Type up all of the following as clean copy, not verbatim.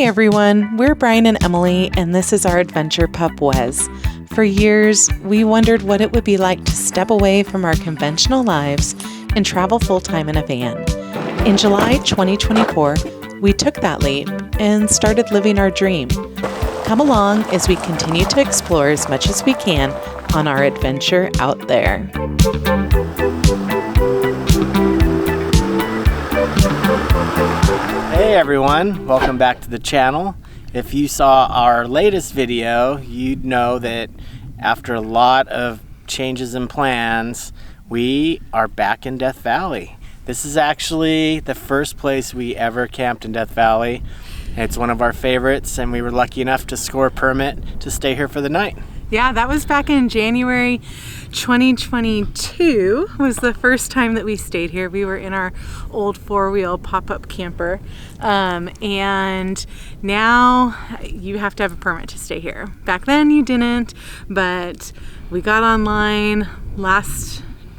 everyone, we're Brian and Emily, and this is our adventure pup Wes. For years, we wondered what it would be like to step away from our conventional lives and travel full-time in a van. In July 2024, we took that leap and started living our dream. Come along as we continue to explore as much as we can on our adventure out there. Hey everyone, welcome back to the channel. If you saw our latest video, you'd know that after a lot of changes and plans, we are back in Death Valley. This is actually the first place we ever camped in Death Valley. It's one of our favorites, and we were lucky enough to score a permit to stay here for the night. Yeah, that was back in January 2022 was the first time that we stayed here. We were in our old four-wheel pop-up camper, and now you have to have a permit to stay here. Back then you didn't, but we got online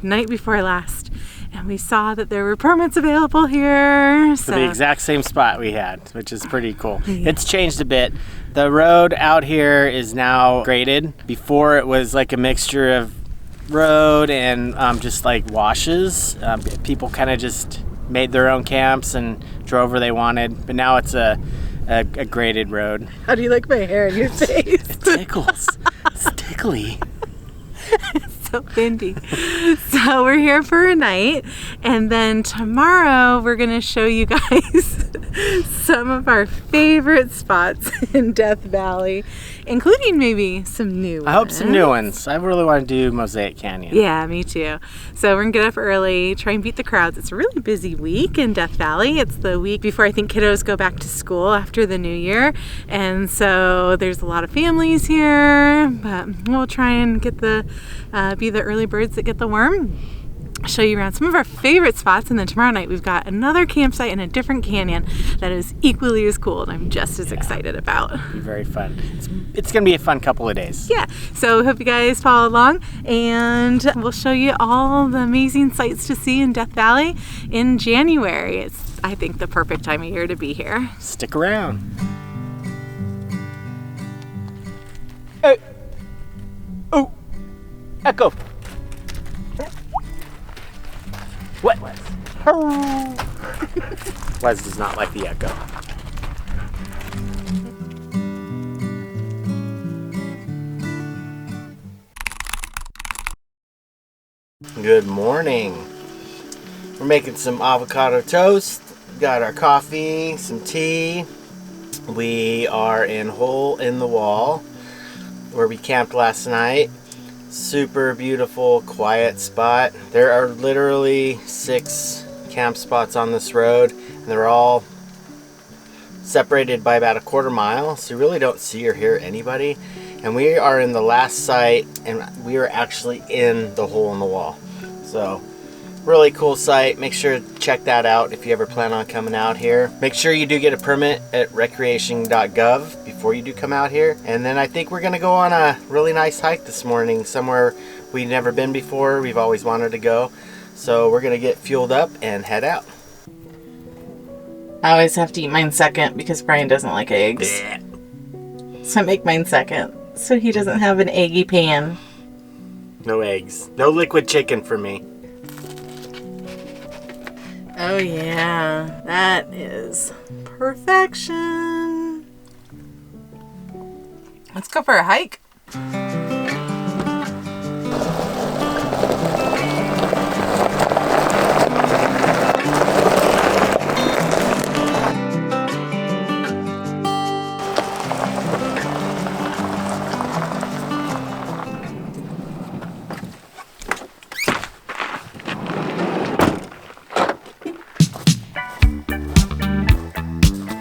night before last, and we saw that there were permits available here. So the exact same spot we had, which is pretty cool. Yeah. It's changed a bit. The road out here is now graded. Before it was like a mixture of road and just like washes. People kind of just made their own camps and drove where they wanted, but now it's a graded road. How do you like my hair in your face? It tickles. It's tickly. It's so windy. So we're here for a night, and then tomorrow we're going to show you guys some of our favorite spots in Death Valley, including maybe some new ones. I hope some new ones. I really want to do Mosaic Canyon. Yeah, me too. So we're going to get up early, try and beat the crowds. It's a really busy week in Death Valley. It's the week before I think kiddos go back to school after the new year. And so there's a lot of families here, but we'll try and get be the early birds that get the worm. Show you around some of our favorite spots, and then tomorrow night we've got another campsite in a different canyon that is equally as cool, and I'm just as excited about. It'll be very fun. It's gonna be a fun couple of days. Yeah, so hope you guys follow along, and we'll show you all the amazing sights to see in Death Valley in January. It's, I think, the perfect time of year to be here. Stick around. Hey. Oh, Echo. What? Wes does not like the echo. Good morning. We're making some avocado toast. Got our coffee, some tea. We are in Hole in the Wall, where we camped last night. Super beautiful, quiet spot. There are literally 6 camp spots on this road, and they're all separated by about a quarter mile, so you really don't see or hear anybody. And we are in the last site, and we are actually in the Hole in the Wall. So really cool site. Make sure to check that out if you ever plan on coming out here. Make sure you do get a permit at recreation.gov before you do come out here. And then I think we're gonna go on a really nice hike this morning, somewhere we've never been before. We've always wanted to go. So we're gonna get fueled up and head out. I always have to eat mine second because Brian doesn't like eggs. Yeah. So I make mine second so he doesn't have an eggy pan. No eggs. No liquid chicken for me. Oh yeah, that is perfection. Let's go for a hike.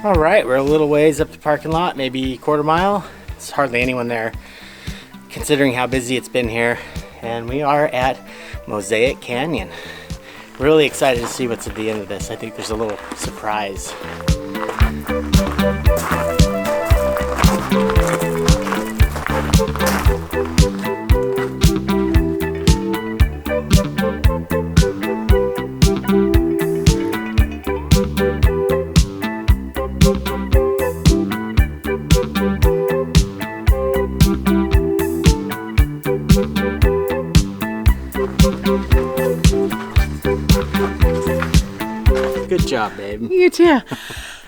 All right, we're a little ways up the parking lot, maybe a quarter mile. There's hardly anyone there, considering how busy it's been here. And we are at Mosaic Canyon. Really excited to see what's at the end of this. I think there's a little surprise. Good job, babe. You too.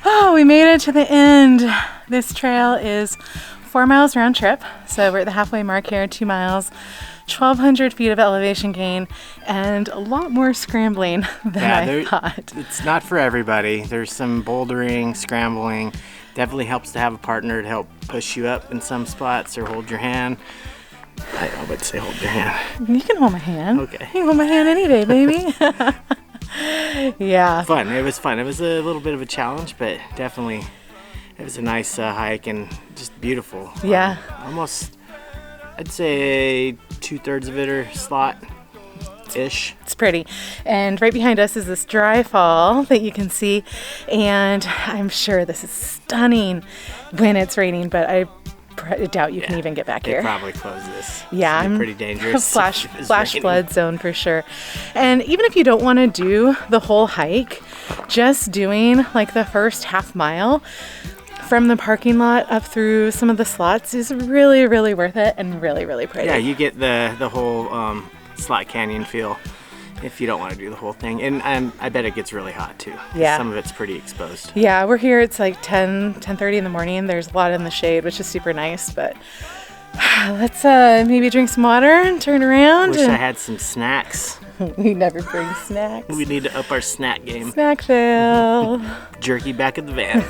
Oh, we made it to the end. This trail is 4 miles round trip. So we're at the halfway mark here, 2 miles, 1,200 feet of elevation gain, and a lot more scrambling than I thought. It's not for everybody. There's some bouldering, scrambling. Definitely helps to have a partner to help push you up in some spots or hold your hand. I would say hold your hand. You can hold my hand. Okay. You can hold my hand any day, baby. Yeah. Fun. It was fun. It was a little bit of a challenge, but definitely it was a nice hike and just beautiful. Yeah. Almost, I'd say 2/3 of it are slot-ish. It's pretty. And right behind us is this dry fall that you can see. And I'm sure this is stunning when it's raining, but I doubt you can even get back here. They probably close this. Yeah, I'm pretty dangerous. flash flood zone for sure. And even if you don't want to do the whole hike, just doing like the first half mile from the parking lot up through some of the slots is really, really worth it and really, really pretty. Yeah, you get the whole slot canyon feel if you don't want to do the whole thing. And I bet it gets really hot too. Yeah. Some of it's pretty exposed. Yeah, we're here. It's like 10:30 in the morning. There's a lot in the shade, which is super nice. But let's maybe drink some water and turn around. Wish I had some snacks. We never bring snacks. We need to up our snack game. Snack fail. Jerky back at the van.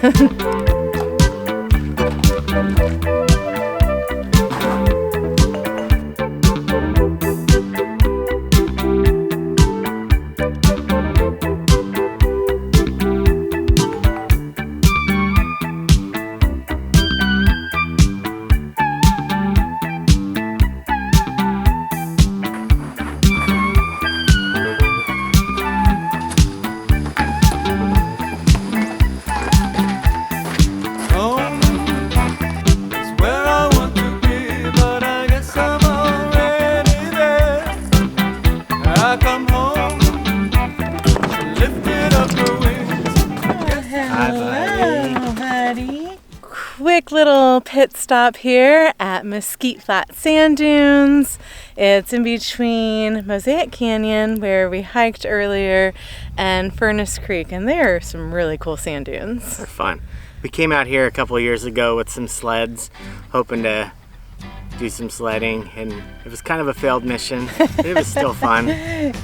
Quick little pit stop here at Mesquite Flat Sand Dunes. It's in between Mosaic Canyon, where we hiked earlier, and Furnace Creek, and there are some really cool sand dunes. They're fun. We came out here a couple of years ago with some sleds, hoping to do some sledding, and it was kind of a failed mission. It was still fun.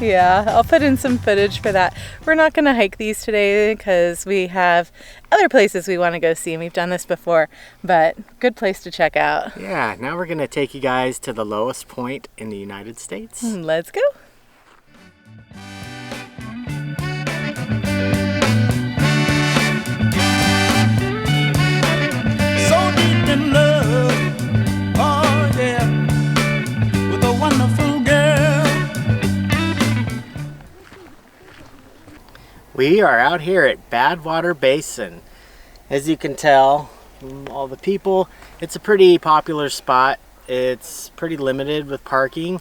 Yeah, I'll put in some footage for that. We're not going to hike these today because we have other places we want to go see, and we've done this before, but good place to check out. Yeah, now we're going to take you guys to the lowest point in the United States. Let's go. So deep in love, oh yeah, with a wonderful girl. We are out here at Badwater Basin. As you can tell from all the people, it's a pretty popular spot. It's pretty limited with parking.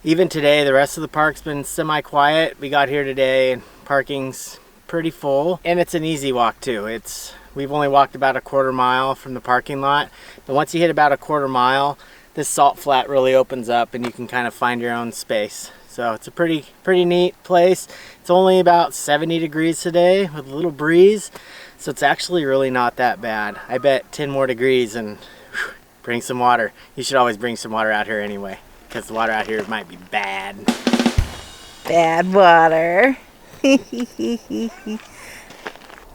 Even today, the rest of the park's been semi-quiet. We got here today and parking's pretty full, and it's an easy walk too. We've only walked about a 1/4 mile from the parking lot, but once you hit about a 1/4 mile, this salt flat really opens up and you can kind of find your own space. So it's a pretty neat place. It's only about 70 degrees today with a little breeze, so it's actually really not that bad. I bet 10 more degrees and bring some water. You should always bring some water out here anyway, because the water out here might be bad. Bad water.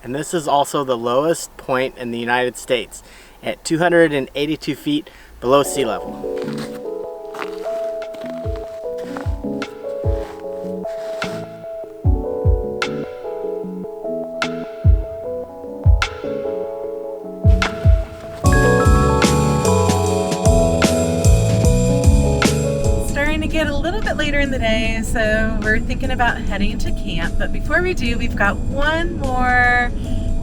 And this is also the lowest point in the United States at 282 feet below sea level. Get a little bit later in the day, so we're thinking about heading to camp, but before we do, we've got one more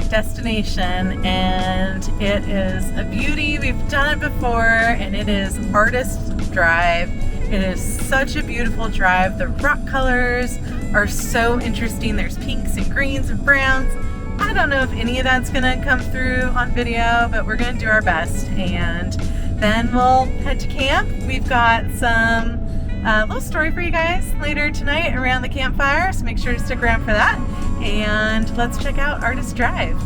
destination, and it is a beauty. We've done it before, and it is Artist Drive. It is such a beautiful drive. The rock colors are so interesting. There's pinks and greens and browns. I don't know if any of that's gonna come through on video, but we're gonna do our best, and then we'll head to camp. We've got some a little story for you guys later tonight around the campfire, so make sure to stick around for that. And let's check out Artist Drive.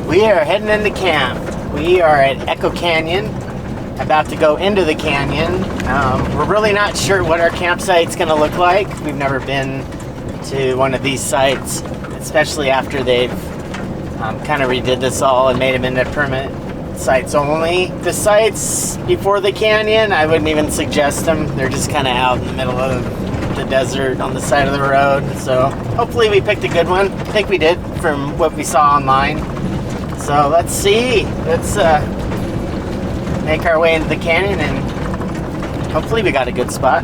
We are heading into camp. We are at Echo Canyon, about to go into the canyon. We're really not sure what our campsite's gonna look like. We've never been to one of these sites, especially after they've kind of redid this all and made them into permanent sites only. The sites before the canyon, I wouldn't even suggest them. They're just kind of out in the middle of the desert on the side of the road. So hopefully we picked a good one. I think we did from what we saw online. So let's see. Let's make our way into the canyon and hopefully we got a good spot.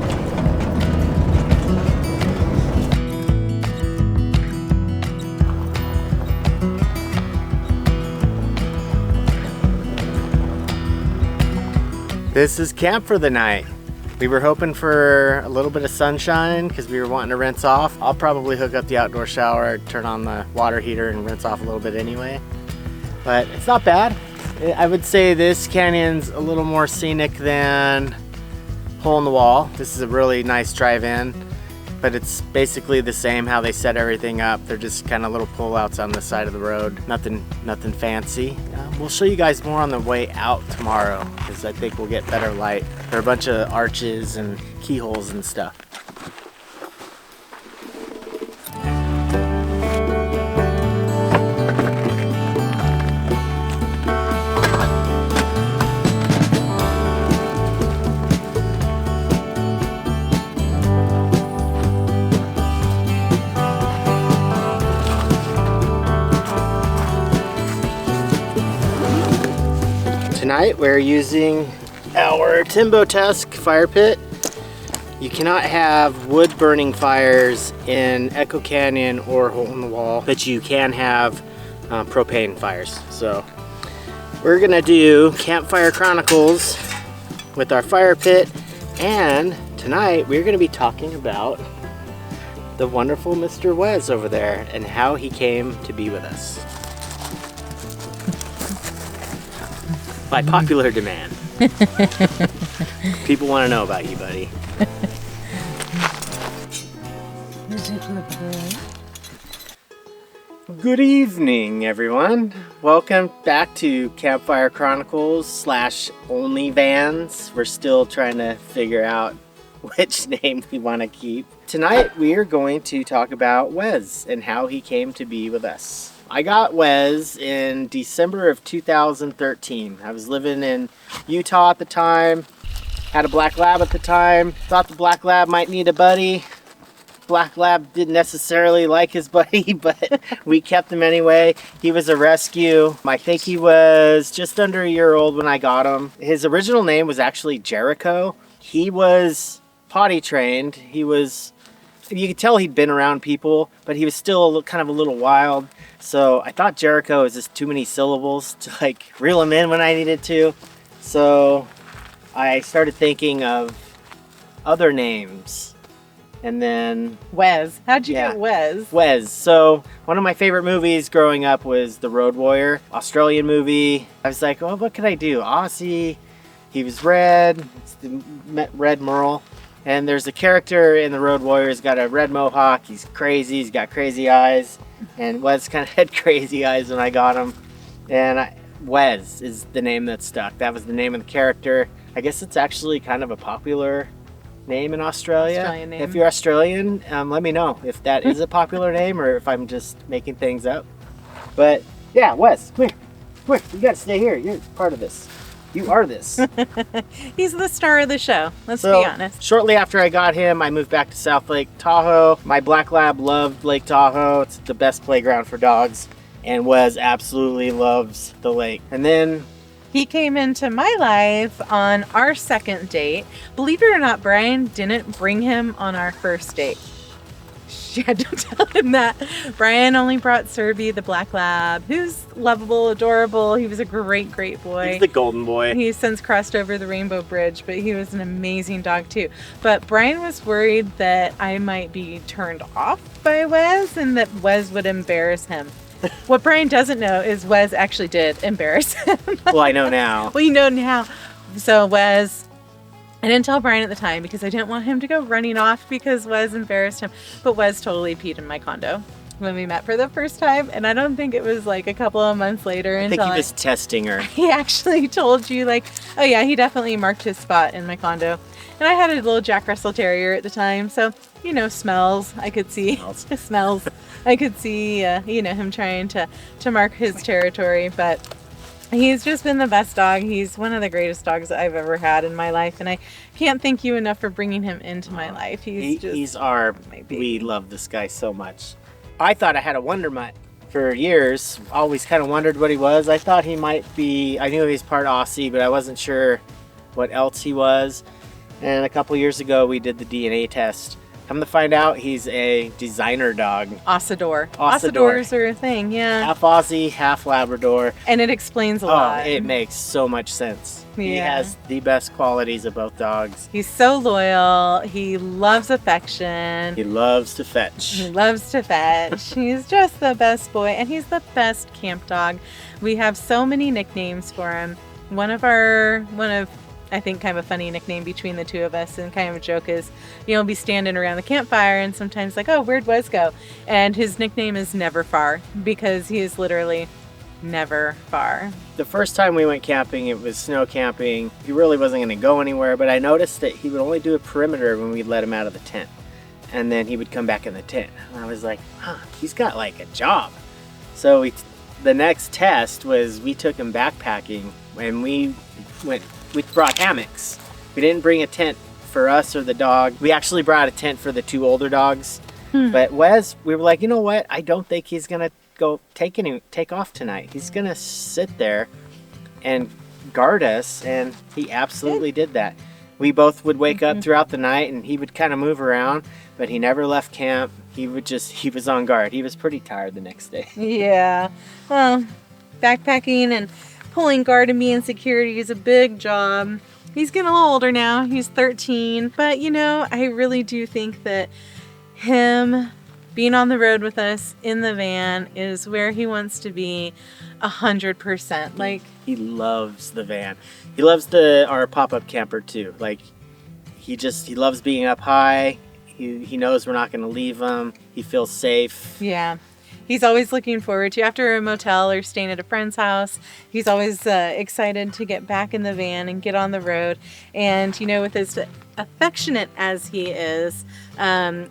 This is camp for the night. We were hoping for a little bit of sunshine because we were wanting to rinse off. I'll probably hook up the outdoor shower, turn on the water heater and rinse off a little bit anyway. But it's not bad. I would say this canyon's a little more scenic than Hole in the Wall. This is a really nice drive-in, but it's basically the same how they set everything up. They're just kind of little pull-outs on the side of the road. Nothing fancy. We'll show you guys more on the way out tomorrow because I think we'll get better light. There are a bunch of arches and keyholes and stuff. Tonight we're using our Tembo Tusk fire pit. You cannot have wood burning fires in Echo Canyon or Hole in the Wall, but you can have propane fires. So we're gonna do Campfire Chronicles with our fire pit, and tonight we're gonna be talking about the wonderful Mr. Wes over there and how he came to be with us. By popular demand. People want to know about you, buddy. Good evening, everyone. Welcome back to Campfire Chronicles / OnlyVans. We're still trying to figure out which name we want to keep. Tonight, we are going to talk about Wes and how he came to be with us. I got Wes in December of 2013. I was living in Utah at the time, had a black lab at the time, thought the black lab might need a buddy. Black lab didn't necessarily like his buddy, but we kept him anyway. He was a rescue. I think he was just under a year old when I got him. His original name was actually Jericho. He was potty trained. You could tell he'd been around people, but he was still kind of a little wild. So I thought Jericho was just too many syllables to like reel him in when I needed to. So I started thinking of other names. And then Wes. How'd you get Wes? Wes. So one of my favorite movies growing up was The Road Warrior, Australian movie. I was like, oh, what could I do? Aussie. He was red. It's the Red Merle. And there's a character in The Road Warrior. He's got a red mohawk. He's crazy. He's got crazy eyes. And Wes kind of had crazy eyes when I got him. And Wes is the name that stuck. That was the name of the character. I guess it's actually kind of a popular name in Australia. Australian name. If you're Australian, let me know if that is a popular name or if I'm just making things up. But yeah, Wes, come here. Come here. You gotta stay here. You're part of this. You are this. He's the star of the show, let's be honest. Shortly after I got him, I moved back to South Lake Tahoe. My black lab loved Lake Tahoe. It's the best playground for dogs. and Wes absolutely loves the lake. And then He came into my life on our second date. Believe it or not, Brian didn't bring him on our first date. Yeah, don't tell him that. Brian only brought Serby, the black lab, who's lovable, adorable. He was a great, great boy. he's the golden boy. He's since crossed over the Rainbow Bridge, but he was an amazing dog too. But Brian was worried that I might be turned off by Wes and that Wes would embarrass him. What Brian doesn't know is Wes actually did embarrass him. Well, I know now. Well, you know now. So Wes, I didn't tell Brian at the time because I didn't want him to go running off because Wes embarrassed him. But Wes totally peed in my condo when we met for the first time. And I don't think it was like a couple of months later I think he was testing her. he actually told you like, oh yeah, he definitely marked his spot in my condo. And I had a little Jack Russell Terrier at the time. So, you know, smells. I could see smells. I could see, you know, him trying to mark his territory. But he's just been the best dog. He's one of the greatest dogs that I've ever had in my life. And I can't thank you enough for bringing him into my life. He's we love this guy so much. I thought I had a Wonder Mutt for years. Always kind of wondered what he was. I thought he might be, I knew he was part Aussie, but I wasn't sure what else he was. And a couple years ago, we did the DNA test. Come to find out, he's a designer dog. Ossador. Ossador. Ossadors are a thing, yeah. Half Aussie, half Labrador. And it explains a lot. It makes so much sense. Yeah. He has the best qualities of both dogs. He's so loyal. He loves affection. He loves to fetch. He loves to fetch. He's just the best boy, and he's the best camp dog. We have so many nicknames for him. One of I think kind of a funny nickname between the two of us and kind of a joke is, you know, we'll be standing around the campfire and sometimes like, oh, where'd Wes go? And his nickname is Never Far because he is literally never far. The first time we went camping, it was snow camping. He really wasn't going to go anywhere, but I noticed that he would only do a perimeter when we'd let him out of the tent. And then he would come back in the tent. And I was like, he's got like a job. So the next test was we took him backpacking and we brought hammocks. We didn't bring a tent for us or the dog. We actually brought a tent for the two older dogs. But Wes, we were like, you know what? I don't think he's gonna go take off tonight. He's gonna sit there and guard us, and he absolutely did that. We both would wake up throughout the night and he would kind of move around, but he never left camp. He was on guard. He was pretty tired the next day. Yeah. Well, backpacking and pulling guard and being security is a big job. He's getting a little older now. He's 13. But, you know, I really do think that him being on the road with us in the van is where he wants to be 100%. Like, he loves the van. He loves our pop-up camper too. Like, he loves being up high. He knows we're not going to leave him. He feels safe. yeah. He's always looking forward to, after a motel or staying at a friend's house, he's always excited to get back in the van and get on the road. And, you know, with as affectionate as he is,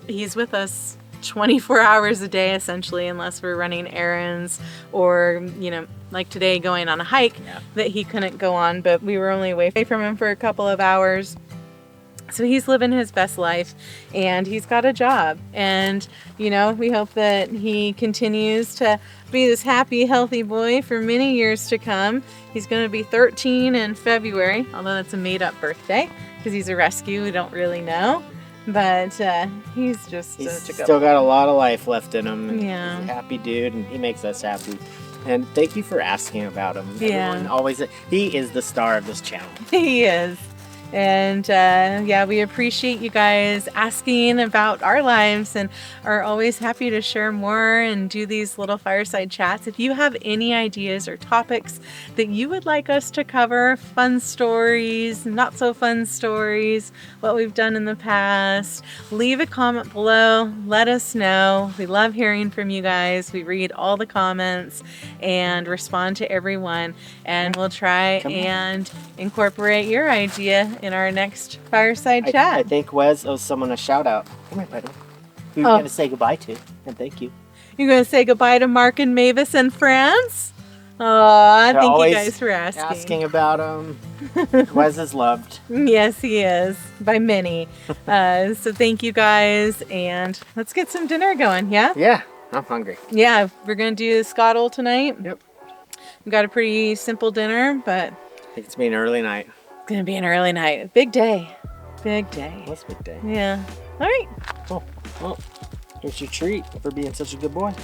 he's with us 24 hours a day, essentially, unless we're running errands or, you know, like today going on a hike that he couldn't go on, but we were only away from him for a couple of hours. So he's living his best life and he's got a job. And, you know, we hope that he continues to be this happy, healthy boy for many years to come. He's going to be 13 in February, although that's a made-up birthday because he's a rescue. We don't really know. But he's just such a good still got a lot of life left in him. Yeah. He's a happy dude and he makes us happy. And thank you for asking about him. Yeah. Everyone always, he is the star of this channel. He is. And yeah, we appreciate you guys asking about our lives and are always happy to share more and do these little fireside chats. If you have any ideas or topics that you would like us to cover, fun stories, not so fun stories, what we've done in the past, leave a comment below. Let us know. We love hearing from you guys. We read all the comments and respond to everyone. And we'll try and incorporate your idea in our next fireside chat. I think Wes owes someone a shout out. Come here, buddy. Who are you going to say goodbye to? And thank you. You're going to say goodbye to Mark and Mavis in France? Oh, thank you guys for asking. About him. Wes is loved. Yes, he is. By many. So thank you guys. And let's get some dinner going, yeah? Yeah. I'm hungry. Yeah, we're gonna do Skottle tonight. Yep. We got a pretty simple dinner, but I think it's been an early night. it's gonna be an early night. Big day. Big day. What's big day? Yeah. All right. Cool. Well, here's your treat for being such a good boy.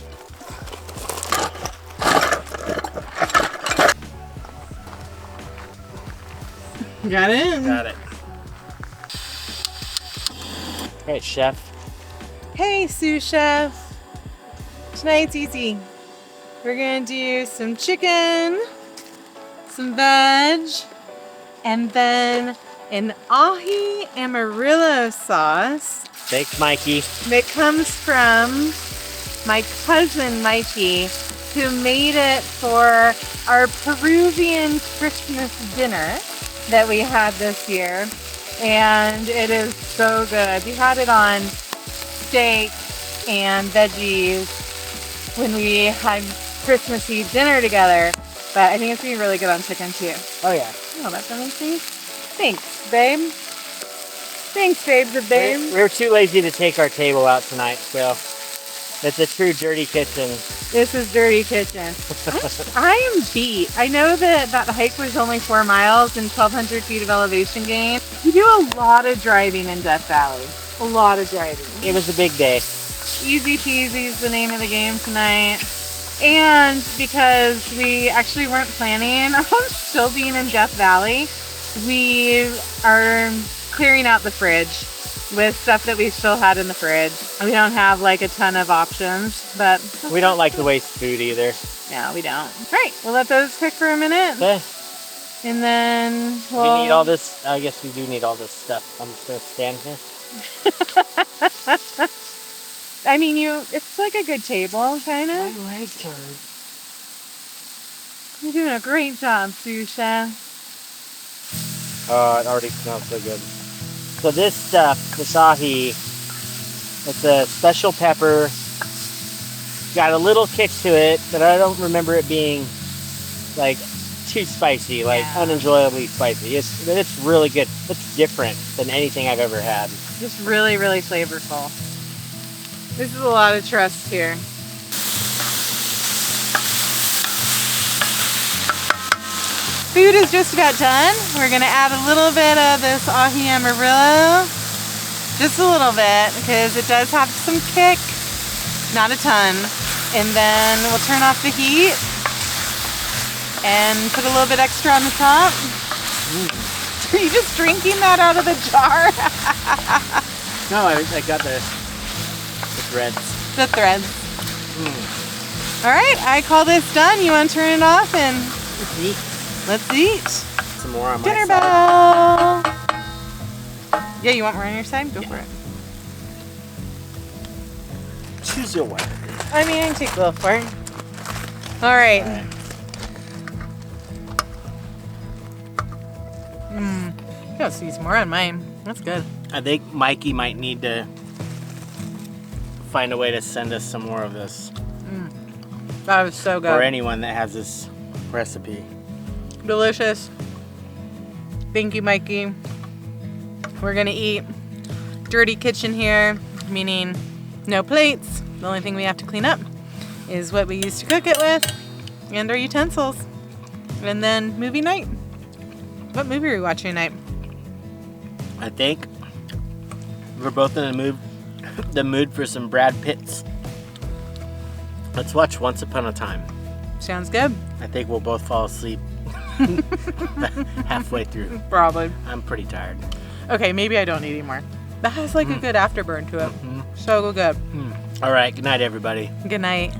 Got it? Got it. All right, chef. Hey, sous chef. Tonight's easy. We're gonna do some chicken, some veg, and then an ahi amarillo sauce Thanks, Mikey. that comes from my cousin Mikey, who made it for our Peruvian Christmas dinner that we had this year. And it is so good. We had it on steak and veggies when we had Christmas Eve dinner together. But I think it's gonna be really good on chicken too. Oh, yeah. Oh, that's amazing. Thanks, babe. Thanks, babes and babes. We were too lazy to take our table out tonight, so it's a true dirty kitchen. This is Dirty Kitchen. I am beat. I know that hike was only 4 miles and 1,200 feet of elevation gain. You do a lot of driving in Death Valley. A lot of driving. It was a big day. Easy peasy is the name of the game tonight. And because we actually weren't planning on still being in Death Valley, we are clearing out the fridge with stuff that we still had in the fridge. We don't have like a ton of options, but We don't like to waste food either. no, we don't. All right, we'll let those cook for a minute, Okay. and then We need all this. I guess we do need all this stuff. I'm just going to stand here. I mean, it's like a good table, kind My of. legs hurt. You're doing a great job, sous chef. Oh, it already smells so good. So this stuff, this ahi, it's a special pepper. Got a little kick to it, but I don't remember it being like too spicy, like Yeah. unenjoyably spicy. It's really good. It's different than anything I've ever had. Just really, really flavorful. This is a lot of trust here. Food is just about done. We're gonna add a little bit of this ahi amarillo. Just a little bit, because it does have some kick. Not a ton. And then we'll turn off the heat and put a little bit extra on the top. Are you just drinking that out of the jar? No, I got the threads. The threads. All right, I call this done. You want to turn it off and Let's eat. let's eat. Some more on my Dinner side. bell. Yeah, you want more on your side? Go for it. Choose your way. I mean, I can take both for it. All right. Gotta see some more on mine. That's good. I think Mikey might need to find a way to send us some more of this. That was so good. Or anyone that has this recipe. Delicious. Thank you, Mikey. We're gonna eat. Dirty kitchen here, meaning no plates. The only thing we have to clean up is what we used to cook it with and our utensils. And then movie night. What movie are we watching tonight? I think we're both in the mood for some Brad Pitts. Let's watch Once Upon a Time. Sounds good. I think we'll both fall asleep halfway through. Probably. I'm pretty tired. Okay, maybe I don't need any more. That has like a good afterburn to it. So good. All right, good night, everybody. Good night.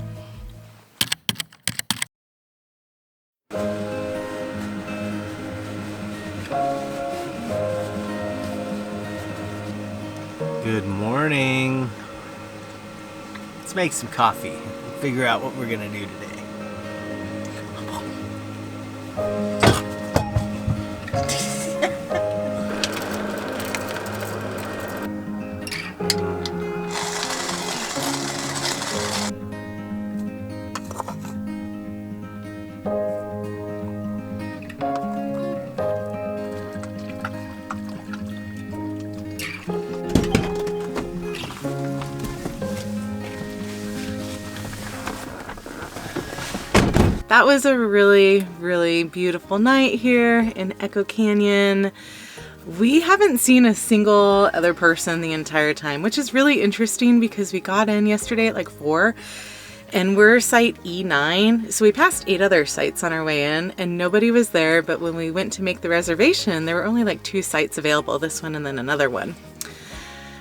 Good morning. Let's make some coffee and figure out what we're gonna do today. that was a really, really beautiful night here in Echo Canyon. We haven't seen a single other person the entire time, which is really interesting because we got in yesterday at like 4 and we're site E9. So we passed 8 other sites on our way in and nobody was there. But when we went to make the reservation, there were only like 2 sites available, this one and then another one.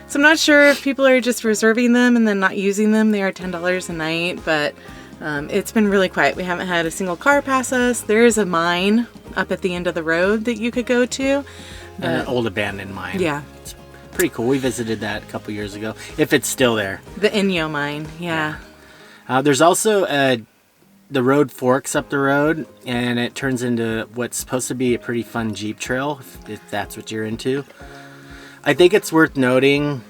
So I'm not sure if people are just reserving them and then not using them. They are $10 a night, but it's been really quiet. We haven't had a single car pass us. There is a mine up at the end of the road that you could go to. An old abandoned mine. Yeah. It's pretty cool. We visited that a couple years ago, if it's still there. The Inyo mine, yeah. There's also the road forks up the road, and it turns into what's supposed to be a pretty fun Jeep trail, if that's what you're into. I think it's worth noting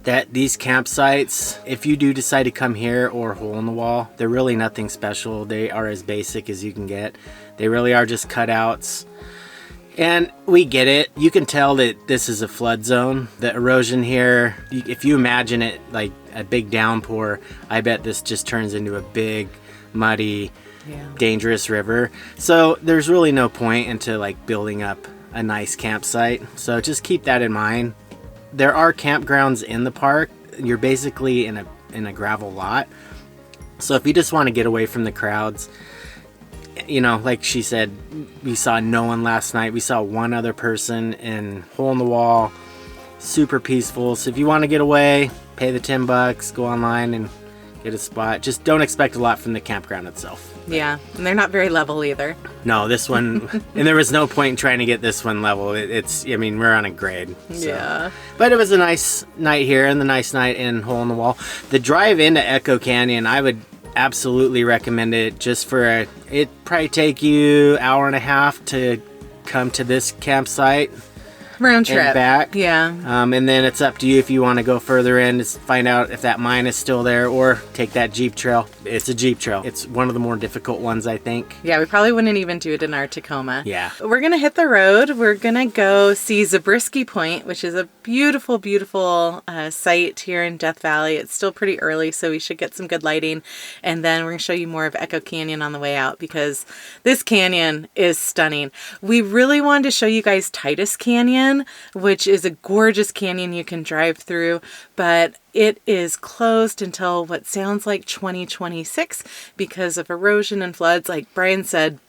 that these campsites, if you do decide to come here or Hole in the Wall, they're really nothing special. They are as basic as you can get. They really are just cutouts. And we get it. You can tell that this is a flood zone. The erosion here, if you imagine it like a big downpour, I bet this just turns into a big, muddy, dangerous river. So there's really no point into like building up a nice campsite. So just keep that in mind. There are campgrounds in the park. You're basically in a gravel lot. So if you just want to get away from the crowds, you know, like she said, we saw no one last night. We saw one other person in Hole in the Wall. Super peaceful. So if you want to get away, pay the $10, go online and get a spot. Just don't expect a lot from the campground itself. Yeah, and they're not very level either. No, this one, and there was no point in trying to get this one level. I mean, we're on a grade. So. Yeah. But it was a nice night here and the nice night in Hole in the Wall. The drive into Echo Canyon, I would absolutely recommend it just for it probably take you 1.5 hours to come to this campsite. Round trip. And back. Yeah. And then it's up to you if you want to go further in to find out if that mine is still there or take that Jeep trail. It's a Jeep trail. It's one of the more difficult ones, I think. Yeah, we probably wouldn't even do it in our Tacoma. Yeah. We're going to hit the road. We're going to go see Zabriskie Point, which is a beautiful, beautiful site here in Death Valley. It's still pretty early, so we should get some good lighting. And then we're going to show you more of Echo Canyon on the way out because this canyon is stunning. We really wanted to show you guys Titus Canyon, which is a gorgeous canyon you can drive through, but it is closed until what sounds like 2026 because of erosion and floods. Like Brian said,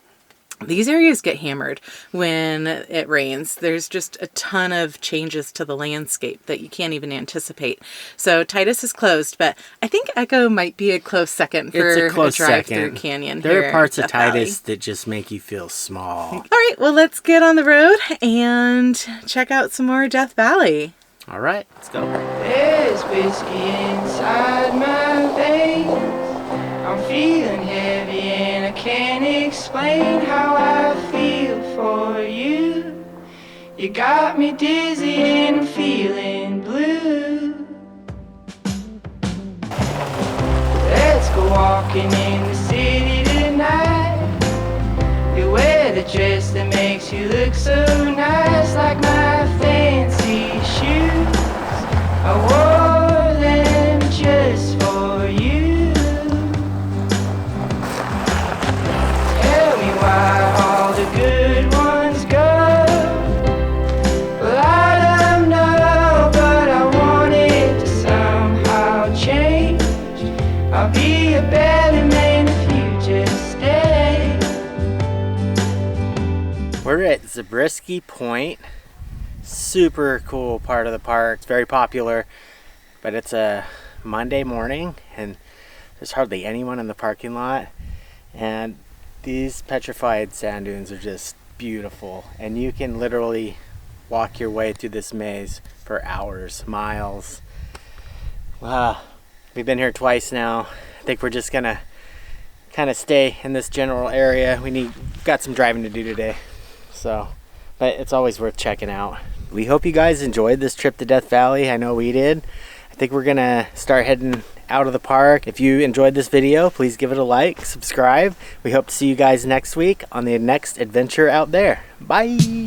these areas get hammered when it rains. There's just a ton of changes to the landscape that you can't even anticipate. So Titus is closed, but I think Echo might be a close second for a drive-through canyon. There are parts of Titus that just make you feel small. All right, well, let's get on the road and check out some more Death Valley. All right, let's go. There's whiskey inside my veins. I'm feeling heavy and I can't explain how I feel for you. You got me dizzy and I'm feeling blue. Let's go walking in the city tonight. You wear the dress that makes you look so nice, like my fancy shoes. I wore them just for you. Why all the good ones go? Well, I don't know, but I want it to somehow change. I'll be a better man if you just stay. We're at Zabriskie Point. Super cool part of the park. It's very popular, but it's a Monday morning and there's hardly anyone in the parking lot. And these petrified sand dunes are just beautiful, and you can literally walk your way through this maze for hours, miles. We've been here twice now. I think we're just gonna kind of stay in this general area. We've got some driving to do today, so but it's always worth checking out. We hope you guys enjoyed this trip to Death Valley. I know we did. I think we're gonna start heading out of the park. If you enjoyed this video, please give it a like, subscribe. We hope to see you guys next week on the next adventure out there. Bye.